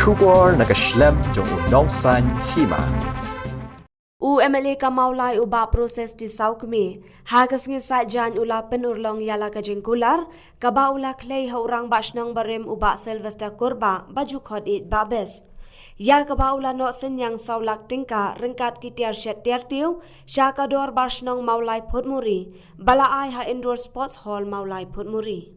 Shubor nakaslem jong unongsan hima. MLA kamaulai uba proses di saukmi hagas ngi sajan ula penurlong yala kajengkular kaba ula klei haurang basnang barem uba Sylvester Kurba baju khod it babes ya kaba ula no senyang saulak tingka rengkat kitiar shet tiartiu syakador basnang maulai phutmuri bala ai ha indoor sports hall maulai phutmuri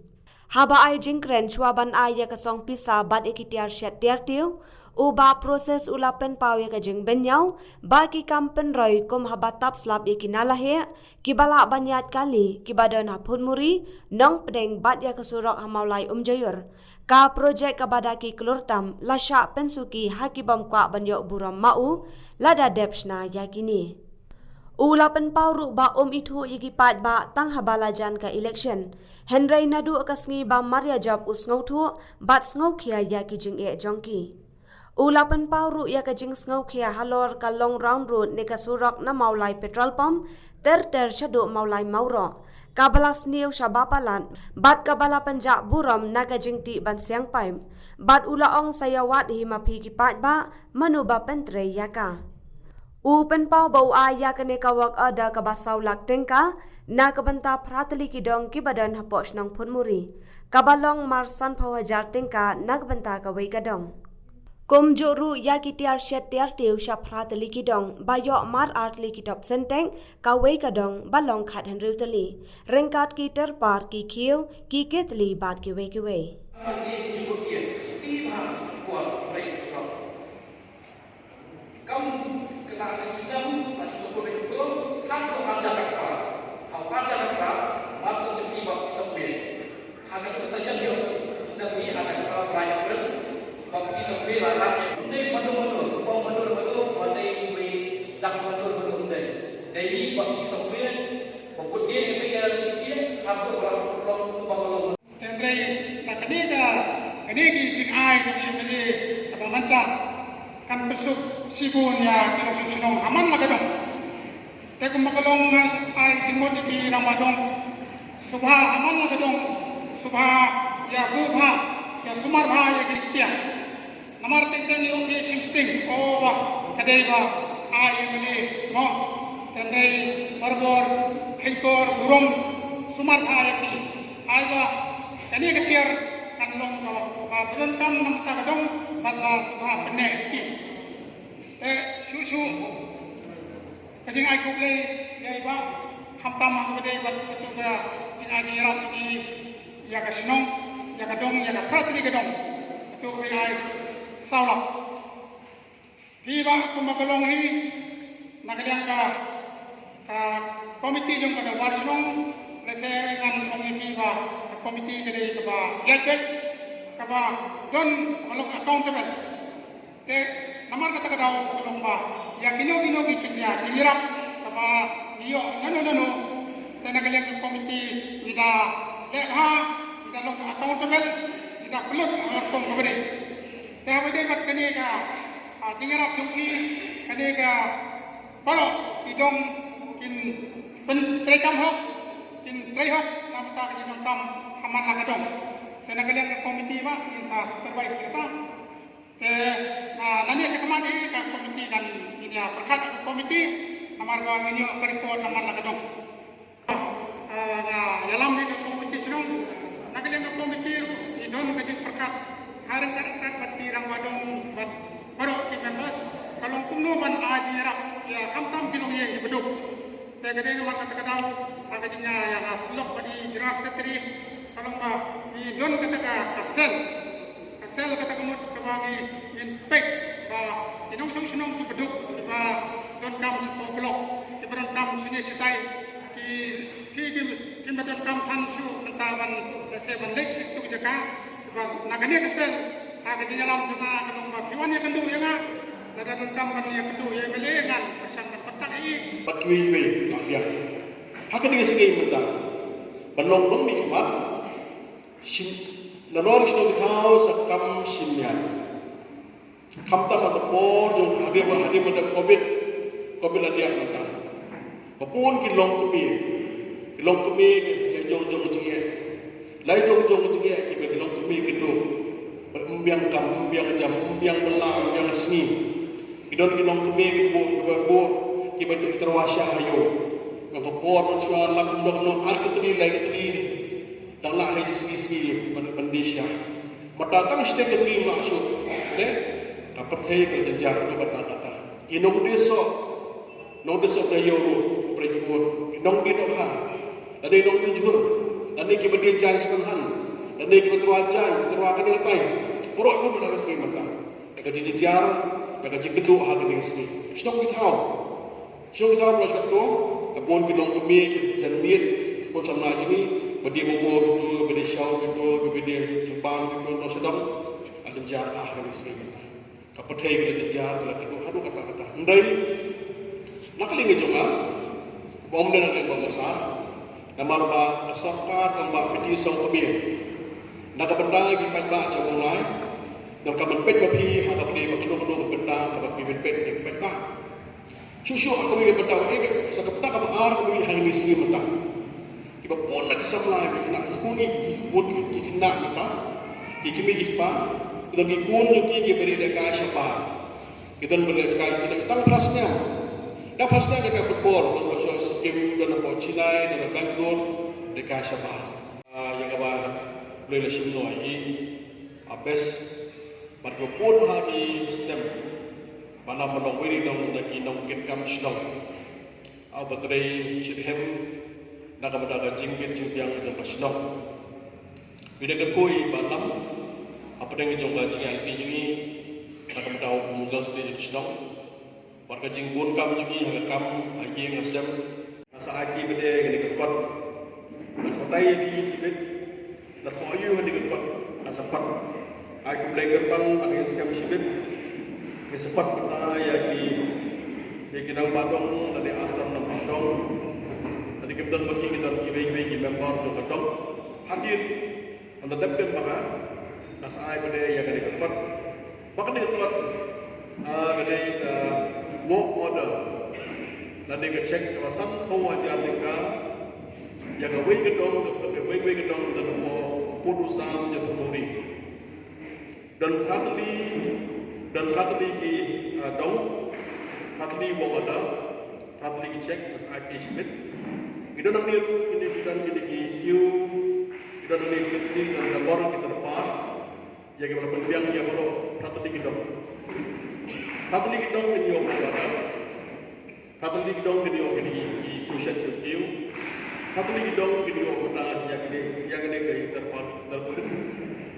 haba ai jingkren chwaban ai ya kasong pisa bad ikitiar shet tiartiu uba proses ulapen pawe ka jeng benyau bagi kampen roy kom habatap slap ikinalahe kibala banyat kali kibadan hapun muri nong pedeng bat ya kesurok hamaulai umjayur ka projek kabadaki kelurtam lasya pensuki hakibam kwa banyo buram mau lada depsna yakini ulapen pauru ba itu yigipat ba tang habalajan ka election henry nadu akasngi ba maria job usngautu bat sngokia yaki jing e jongki ulapan pauru ya kajing ngau khia halor ka long round road ne ka surak na maulai petrol pump ter shadu maulai mauro kabalas niu shabapalan bat kabala panja buram na kajing ti ban siang paim bat ulaong sayawat hi mapi ki pat ba manu ba pentre yaka pen pau bau aya kane kawak ada ka basau lak tengka na kabanta pratli ki dong ki badan haposh nang phunmuri kabalong marsan phawajar tengka na kabanta ka wei ka dong Kum joru ya kitiar shet tiar teu shaprat likidong bayo mar art likitop senteng kawei kadong balong khat henru tali rengkat ki terpar ki khiu ki ketli bat ki wei Bagi sampai lalat, ini madu-madu, kau madu-madu, wadai we sedang madu-madu mendai. Jadi bagi sampai, pokok dia yang pengen cikir, harus orang. Tenggai, nak kini cik ai jadi ini apa manta kan besuk sibun ya kalau senong aman lah kadang. Tapi makalong ai jenggot di Ramadan, subha aman lah kadang, subha ya buha ya sumar bha ya kitiya. Namar tengteng ni oke sing oh bah kadai bah ai mene mo tenggai barbor khengkor burung sumar bha ya ki ai bah kani ketiar kan long ba beron kam nam ta kadong batla subha bene ki te shu kajing ai kuble ya ba khamtam ma kadai bat tu ga jing ai jiram ti ya ka snong ya ka dong ya ka pratri ka dong tu ga ai saulak piba kumakalong hi nagaliang ka komiti jong kada warsnong lese ngan ongi piba komiti kada ka ba yek ka ba don malok accountable te namar kata kada kolong ba ya gino bikin ya jirap ka ba iyo no te nagaliang komiti ida lekha ida lok accountable ida peluk akong kabade Kaya pwede kat kanega jingarap jungki kanega paro idong kin trekam hok kin trehok namata jinong kam haman lagadong te nagaliang komiti ba kin sa supervisor kita te nani sa kamati ka komiti kan inya perkat komiti namar ba nginyo report naman lagadong dalam ni komiti sinong nagaliang komiti idong kajik perkat harang karat bati rang wadong bat baru ki members kalau kumno ban aji rak ya kamtam kinong ye beduk te gade ngam kata kadang agajinya ya aslok badi jelas setri kalau ba di don kata ka asel kata kemut kabagi inpek ba inong sung sunong ki beduk ba don kam sepo blok ki don kam sini setai ki don kam tan su mentaban dase bandek situ jaka nagani kesel agak jalan juga kalau bagian yang kedua ya nggak ada rekam kan yang kedua ya melegan pasang petak ini batui be lapian hakan dengan segi muda belum mikmat sim lalor sino kau sakam simnya kamta mata por jong hadir pada covid ada yang muda papun kilong kemi jong jong jige lai jong jige ki be long kemi kido Umbiang kam, umbiang jam, umbiang belang, umbiang sengi. Idon kinong kemi kibo kibo terwasya hayo. Kang kopor manusia lakum dok arketri lagi dan lah haji sengi Malaysia. Madatang setiap ketri masuk. Kapertai kerja kerja kata. Inong deso prayoru prajugur. Inong dinoka. Ada inong dijur. Ada kibo dia jan sekanhan. Ada kibo terwajan dengan baik. Purok pun dah resmi mata. Kerja jejar, kerja gedung hal ini resmi. Senang kita proses itu. Kapon kinong kami janmit pun sama ini. Bedi bubur itu, bedi syau itu, bedi jembang itu, no sedang akan jarah ini resmi mata. Kapetai kita jejar, kalau kedua aduh kata-kata. Ndai, nak lagi cuma, bom dan lagi bom besar. Nama rumah asapkan, nama peti sang kami. Nak benda lagi banyak jauh mulai. Dan kaman pet bapi, hak benda makhluk benda, kaman pet bah. Susu aku bagi benda ini, sakap benda kaman ar kami hang ini sini mata. Iba pun nak samlai, nak ikuni, pun kita mata. Ikimi kita. Kita bikun juga kita beri dekat siapa. Kita beri dekat kita tang prasnya. Dah prasnya dekat berpor, dan masuk Sikkim, dan apa Chennai, dan Bangalore dekat siapa. Yang apa boleh lesim noi, abes berpor hari stem. Mana menong wiri nong daki nong kinkam snow. Abatrai shithem nak mendaga jingkit jingpiang dan snow. Bila kerkoi malam. Apa yang jong gajing yang ini nak mendaw pemujang sekali snow. Warga jingkun kam juga yang kam lagi ngasem. Asa aki bede gini kekot. Asa tay di kibet. Nak koyu hadi kekot. Asa kot. Aki mulai kerpang bagi skam sibet. Kesepat kita ya di kinang badong dari asam nang badong. Dari kebetulan bagi kita kibai member jong badong. Hadir anda dapkan banga. Nasai pada yang ada keempat, bahkan di keempat ada work order, nanti cek kawasan kau ajar mereka yang away gedong dan putusan yang teruri dan katli ki dong, katli work order, katli cek nasai patient, kita nanti ini kita jadi queue, kita nanti kita gambar kita depan. Yang kita pendiang yang baru Katolik kita video berada, Katolik kita video ini fusion video, Katolik kita video berada yang ini ke terpadu.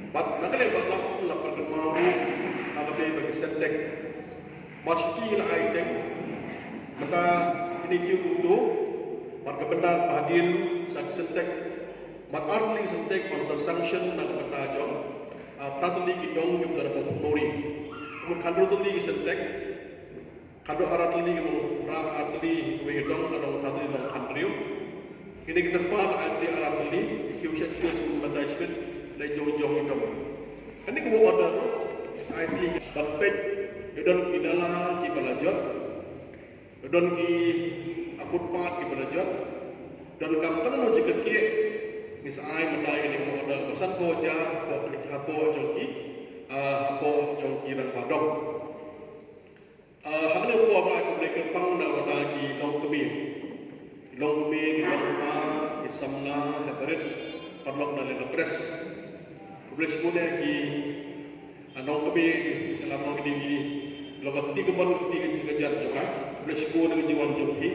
But nak lepas lapar kemau, nak bagi setek, macam ini item, maka ini view itu, maka benda hadir setek, maka arti setek masa sanction nak benda jom. Pratuli kidong yang berada pada Nori. Kemudian kandor tuli kesentek, kandor aratuli kemung aratuli kidong kandor pratuli dong kandrio. Ini kita paham aratuli hiusan hius membatasi dari jauh-jauh kidong. Ini kemudian order SIP bapet yodon kidala kibalajot, yodon ki footpath kibalajot, dan kampung menuju ke kiri. Misalnya mendai ini modal pesan boja, hapo jongki dan padong. Haknya buat mereka mereka pang dah lagi long kemi kita isamna lebaret padlok dan lepres. Kemudian semuanya lagi long kemi dalam long ini logat tiga baru tiga jam juga. Kemudian semuanya dengan jiwan jompi.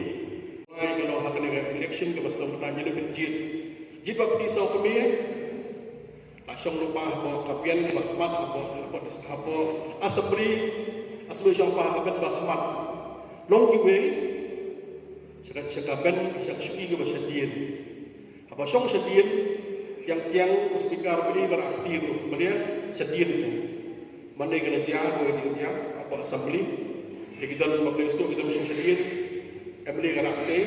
Mai kalau haknya election ke pasal pertanyaan lebih jid. Jika pergi sau kami, langsung lupa bahawa kapian bahmat apa asabri jauh bahamat bahmat long kiwe sekaben syaki ke bahasa diin apa song sedien yang mustikar beri beraktif beria sedien mana kena jago dia apa asabri kita membeli itu kita mesti sedien kembali ke rakte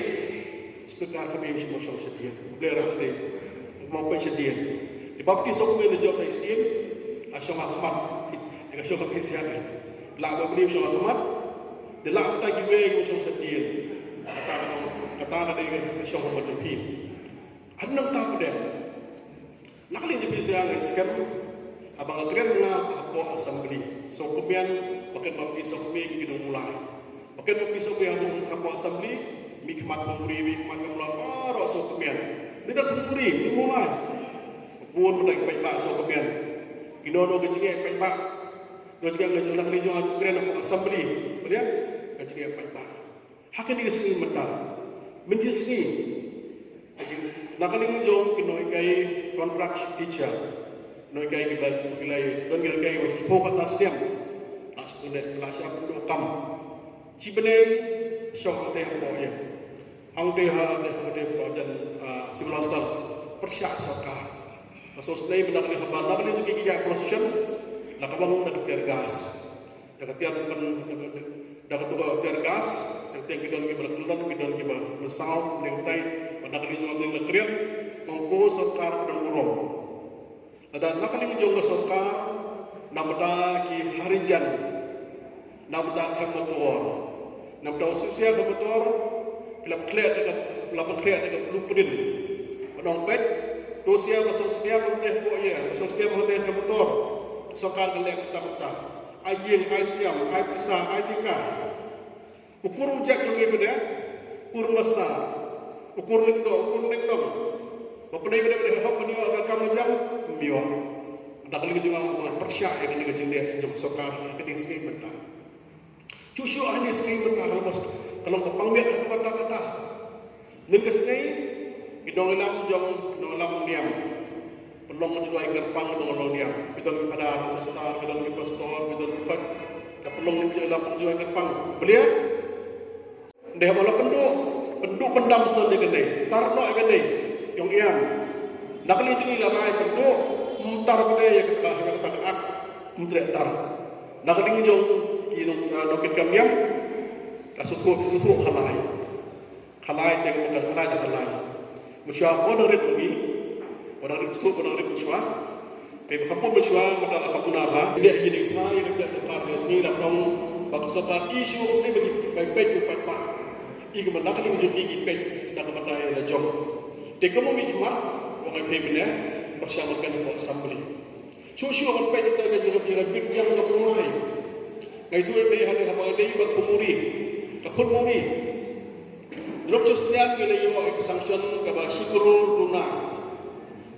Sekar kami mesti masuk sedih. Boleh rakyat mau pergi sedih. Di bab kisah kami ada jawab saya sedih. Asyam Ahmad, dengan asyam Kesian. Lalu beli asyam Ahmad. Dia lalu tak kira asyam sedih. Kata ada asyam Ahmad Jumpi. Ada nak tahu dia. Nak lihat jadi saya sekarang. abang agren na apo assembly. So kumian pakai bagi so kumi kita mulai. Pakai bagi so yang apo assembly mi khmat pemberi mi khmat kamlan aro so kumian. Ni tak pemberi ni mulai. Buon mendak pai ba so kumian. Kinono kecing pai ba. Do jeng ke jeng kali jong agren apo assembly. Bedia kecing pai ba. Hakan ni sini mata. Menjadi nakali jong kinoi kai contract teacher noi kai gilai don gilai kai wa fokus na setiap as punet kelas apa do kam ci bene syok te ho ya hang te ha de projan simulasi persyak soka so stay benda kali habar nakali juga kia position nakabang nak tergas dapat tiar pen dapat tu tiar gas yang kita lagi berkelon kita lagi bersau nentai pada kali juga dengan krian mengko sokar dan urung ada nakali juga sokar namda ki harijan namda kemotor namda usia kemotor pelap clear dengan blueprint penong pet dosia masuk setiap menteh po ya masuk setiap menteh kemotor sokar gelek tak ayeng aisyam ay pisa ay tika ukur ujak yang berbeda ukur masa ukur lengdong bapak ni berbeda hak ni agak kamu jam biar ada kali juga persyak yang ni kerja dia jom sokar keding sekali benda cucu hanya sekali benda kalau kepangbiat aku kata-kata nen kesekali kidong lam jom kidong lam niam pelong jual gerpang dengan dia kita pada sestar kita di pastor kita dapat pelong jual gerpang belia dia malah penduk pendam stone gede tarno gede yang iam nakali juga lamai penduk mutar gede ya kata ak mutre tar nakali jong kino dokit kamiam kasuku khalai tengok khalai musyah bodoh redmi orang itu orang itu semua, tapi kampung semua mereka kampung apa? Dia jadi kaya dia sokar dia sendiri nak dong, bagi sokar isu ni bagi baik-baik upat pak. Iku mana kali menjadi gigi pek nak kepada yang jom. Dia kamu mikmat orang pay benda bersamakan dengan assembly. Susu orang pay kita juga yang tak mulai. Ngai tu pay ada apa dia buat pemuri, kapun pemuri. Drop sosial kita yo sanction kepada sikro duna.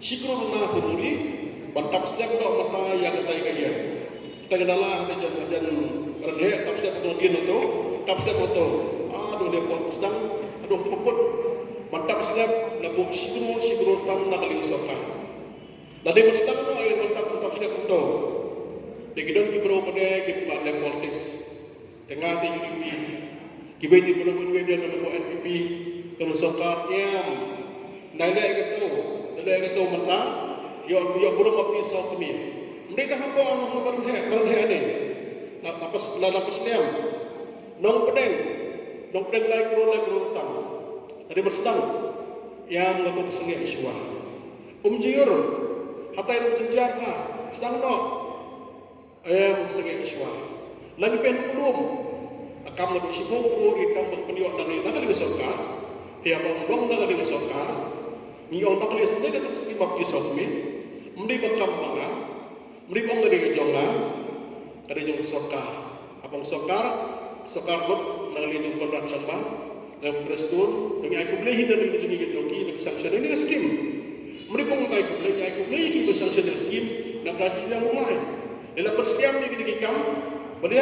Sikro na pemuri bantap setiap dok mata yang kata kaya kita kenalah macam renhe tapi setiap dia itu tapi setiap itu aduh dia pot sedang aduh puput bantap setiap labu sikro tam nak kali sokan tadi sedang no yang bantap setiap itu dia kidon kibro pada kipat le politics tengah di UDP kibai di bulan dia nak NPP kalau sokan yang naik itu dia kata mata yo burung api sok ni mereka hampa anu berhe ni lapas niam nong pedeng lai kro tam tadi bersedang yang lagu pesengi iswa jiur hatai rum jenjar sedang no pesengi iswa lagi pen ulum akam lebih sibuk ikam berpeniok dari nak di sokar dia bang nak di sokar ni orang tak boleh sebenarnya kan mesti bagi sokmi, mesti bekam bangga, mesti bangga dengan jonga, kada jong sokar, abang sokar bot ngali jong kontrak sama, dengan prestur, dengan aku boleh hindar dengan jenis joki dengan sanction ini skim, mesti bangga aku boleh kita sanction dengan skim, dan berarti yang mulai, dalam persekian ni kita kikam, boleh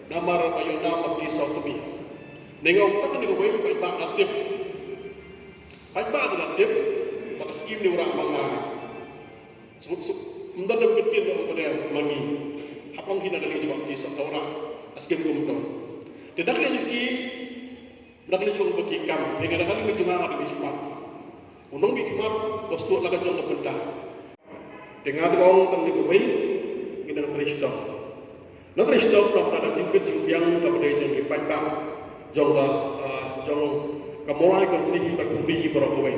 nama rapayo nama di sokmi, dengan tak ada boleh baik aktif. Apa adalah tip? Maka skim ni orang bangga. Mungkin lebih kecil daripada mangi. Apa mungkin ada lagi jawab di satu orang skim kumdo. Tidak kali juga bagi kam. Hingga ada kali cuma ada hikmat. Untung hikmat bosku laga jong benda. Dengan orang tang di kubai kita Kristo. Nak Kristo nak jimpit yang kepada jong kipai bang jong kamulai konsiji berkumbi berokowe.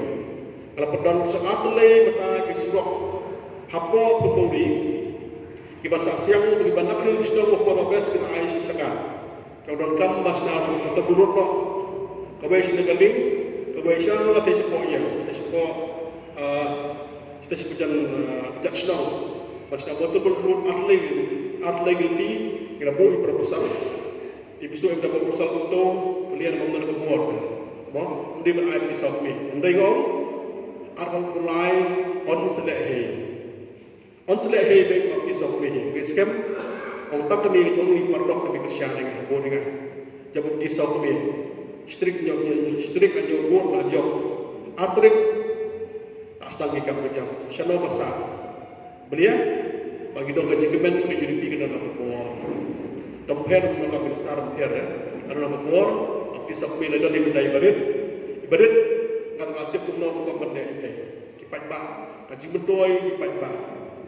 Kalau pedang sekatule mata kisurak hapo kumbi. Kibasa siang bagi bandak ni Kristo ko bes kena ais saka. Kau don kam basna tegurut no. Kau bes negaling, kau bes ya te sepo ya, te sepo kita sebutan judge now. Mas na betul-betul legality kena buat proposal. Di besok yang dapat proposal untuk kalian membangun ke board. Mo, mesti berai di South Me. Andai kau akan mulai on selek hei baik di South Me. Ke scam orang tak kena ni orang ni pardok tapi kerja dengan board dengan. Jabut di South Me. Strict aja board lah job. Atrik asal kita macam. Siapa masa belia bagi dong gaji kemen punya jadi pergi dalam board. Tempat mereka besar tempat ya. Ada board. Bisa pilih dan dibedai ibadat kata latih pun nak buka benda ini kipat bah kaji berdoi kipat bah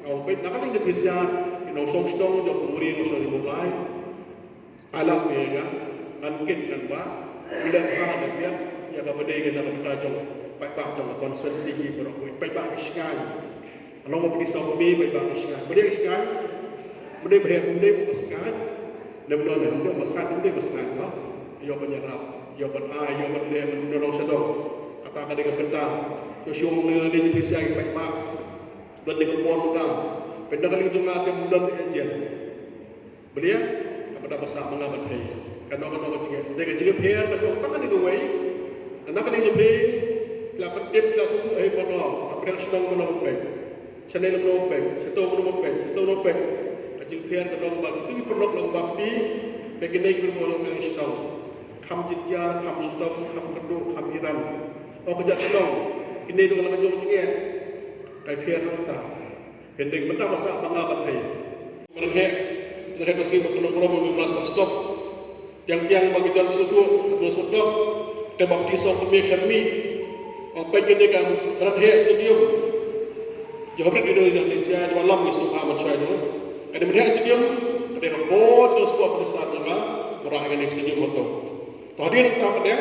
kalau pun nak ada bisa kita song jauh kemudian usah dimulai alam mereka angkat kan bah bila ada dia ya kepada kita nak bertajam kipat bah jauh konsensi berapa kipat bah iskan kalau mau pergi sahabat kipat bah iskan benda iskan benda bahaya benda iskan dan benda maskan yo penyerap, yo penai, yo mendorong sedong. Katakan dengan benda, yo syukur dengan dia juga siang baik mak. Dan dengan pon muda, benda kali juga ada bulan ejen. Belia, kepada pasal mengabat hei. Karena orang cakap, dia cakap hei, macam tangan dia gawai. Dan nak dia hei, kalau pendep, kalau suku hei bodoh, apa yang sedang menopek, senai menopek, setu menopek. Kacil hei kadang bab itu perlu lembab di, bagi naik berbolong yang sedang. Kham jidjar, kham sitom, kham keduk, kham iran. Oh kejap silong. Ini dengan kejong cingit. Kai pian harta. Pendek benda masa pengabat hai. Mereka mesti berpenuh-penuh 15 stop. Tiang-tiang bagi dalam suku, harus stop. Tebak kisah pemikiran mi. Sampai ke dengan Radhe Stadium. Johor di Indonesia di malam Isu Ahmad Syed. Ada Radhe Stadium, ada yang board dan sebuah perusahaan juga meraihkan stadium itu. Tadi yang tahu dia,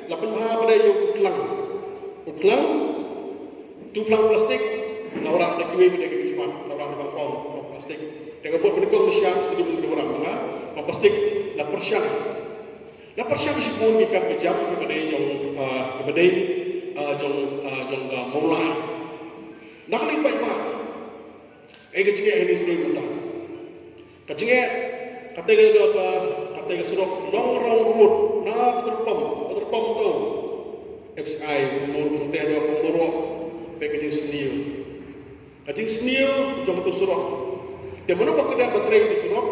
8 pada yang uklang, tu pelang plastik, orang ada kue benda kehidupan, orang ada form plastik. Dengan buat benda kau siang, jadi benda orang mana, plastik, la persiang si pun ikan kejam kepada jong mulai. Nak ni baik mak, kecik ini sekali benda, kecik kata suruh long road. Na terpom tu XI umur packaging senior jom tu suruh dia mana bekerja baterai tu suruh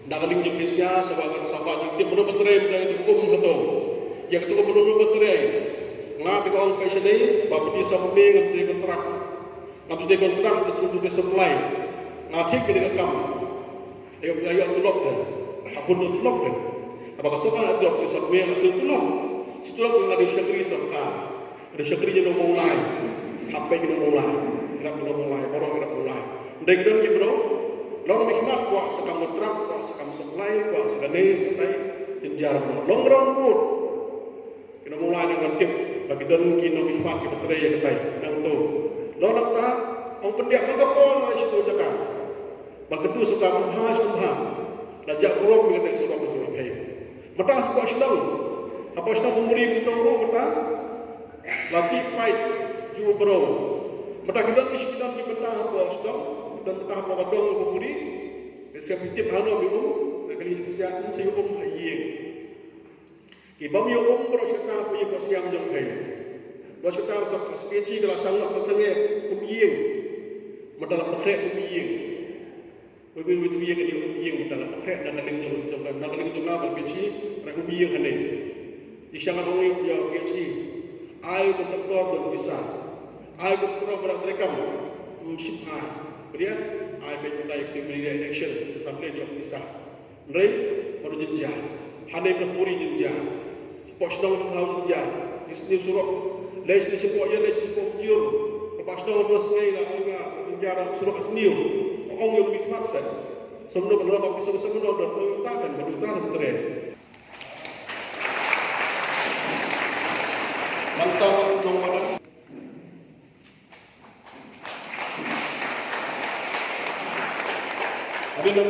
nak ling je Malaysia sebagai sahabat dia mana baterai dari tu yang tu mana baterai ngap ke orang passion ni bab di sampai dengan kontrak ngap di kontrak tu supply ngap ke dengan kam ayo tu lok apa tu lok kan. Apakah sokan ada kisah yang hasil tulok? Situlah yang ada syakri serta ada syakri yang mulai, sampai kita mulai, orang mulai. Dari kita bro, lalu mikmat kuat sekam terang, kuat sekam supply, kuat sekam nes, katai jenjar bro. Long road, kita mulai dengan tip bagi dan kita mikmat kita terai yang katai, yang tu. Lalu nakta, orang pendiak mengapon oleh situ jaga. Berkedua suka membahas, lajak buruk mengenai suka betul kayu. Mata sebuah sedang, apa sedang memberi kita orang mata, lagi baik juga bro. Mata kita ni kita ni mata apa sedang dan mata apa kadang memberi. Siapa tip hano biu, kali siapa saya ayeng. Kibam yo bro siapa punya siang jam kai. Bro siapa sampai spesies kalau sangat pasangnya ayeng. Mata lah pakai ayeng. Bagi dia yang dalam akhir nak kena juga berbici mereka yang ada di sana orang yang bici air betul dan bisa air betul berakam ship dia air betul di media election sampai dia bisa mereka baru jenjang hanya berpuri jenjang postal tahu jenjang di sini suruh les di sebuah jur lepas tu terus saya lah jenjang suruh asniu orang yang bermaksa sebelum berlaku pisau-pisau dan Toyota dan berdutra tren. Mantap dong mana? Ada